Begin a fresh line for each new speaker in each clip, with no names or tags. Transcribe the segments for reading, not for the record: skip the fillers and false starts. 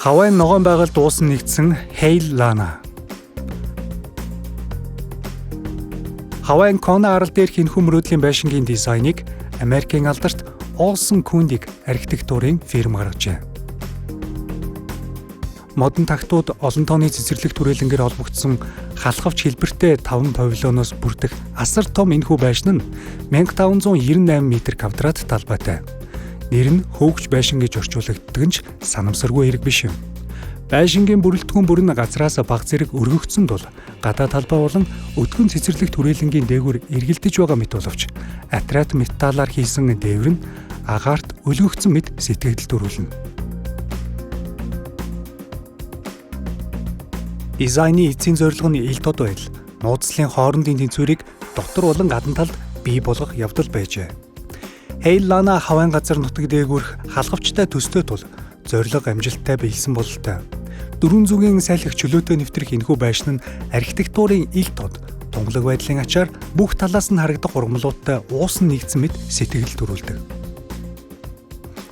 Хавайн ногоон байгальд дуусан нэгдсэн Hail Lana. Хавайн Kona арал дээрх энэхүү мөрөөдлийн байшингийн дизайныг Америкийн алдарт Олсон Кундиг архитектурын фирм гаргажээ. Модон тагтууд олон тооны цэцэрлэг түрээлэнгээр холбогдсон халхавч хэлбэртэй 5 павильоноос бүрдэх асар том энэхүү байшин нь 1598 м2 талбайтай. Нэр нь хөөгч байшин гэж орчуулагддаг нь ч санамсаргүй хэрэг биш юм. Байшингийн бүрэлдэхүүн бүр нь газраас бага зэрэг өргөгдсөн тул гадаа талбай болон өдгөн цэцэрлэг түрээлэнгийн дээгүүр эргэлдэж байгаа мэт боловч атрат металлаар хийсэн дээвэр нь агаарт өлгөгдсөн мэт сэтгэгдэл төрүүлнэ. Дизайны эцсийн зорилго нь ил тод байдал, нууцлалын хоорондын тэнцвэрийг дотор болон гадна талд бий болгох явдал байжээ. Hail Lana хавайн газар нутаг дээгүүрх халхавчтай төстэй тул зорилго амжилттай биелсэн бололтой. Дөрвөн зүгийн салхи чөлөөтэй нэвтрэх энэхүү байшин нь архитектурын ил тод, тунгалаг байдлын ачаар бүх талаас нь харагдах ургамлуудтай уусан нэгдсэн мэт сэтгэл төрүүлдэг.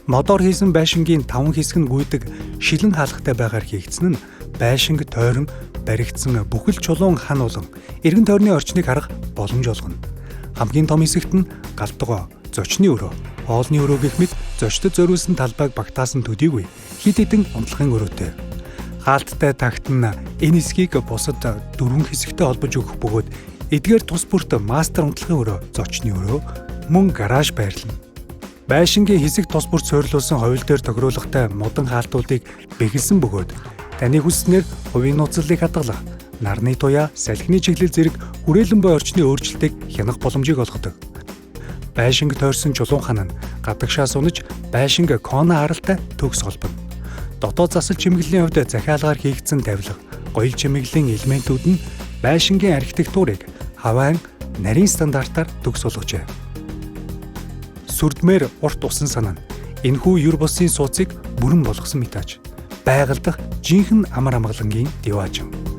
Модоор хийсэн байшингийн 5 хэсэг нь гүйдэг шилэн хаалгатай байгаар хийгдсэн нь байшинг тойрон баригдсан бүхэл чулуун хан болон эргэн тойрны орчныг харах боломж олгоно. Хамгийн том хэсэгт нь галдгоо, зочны өрөө, хоолны өрөө гэх мэт зочдод зориулсан талбайг багтаасан төдийгүй хид хідэн онцлогын өрөөтэй. Хаалттай тагт нь энэ хэсгийг бусад 4 хэсэгтэй холбож өгөх бөгөөд эдгээр тус бүрт мастер онцлогын өрөө, зочны өрөө, мөн гараж байрлана. Байшингийн хэсэг тус бүрт суйрлуулсан ховл дээр тохируулгатай модон хаалтуудыг бэглэсэн бөгөөд таны хүсснээр хувийн нууцлалыг хадгалах, нарны туяа, салхины чиглэл зэрэг хүрээлэн буй орчны өөрчлөлтийг хянах боломжийг олгодог. Байшинг тойрсон чулуун хан нь гадагшаа сунаж байшинг Kona аралтай төгс холбоно. Дотоод засал чимэглэлийн хувьд захиалгаар хийгдсэн тавилга, гоёл чимэглэлийн элементүүд нь байшингийн архитектурыг хавайн нарийн стандартаар төгс болгожээ. Сүрдмээр урт усан санаа нь энэхүү юр бусын сууцыг бүрэн болгосон мэт аж. Байгальдах жинхэнэ амар амгалангийн диваажин.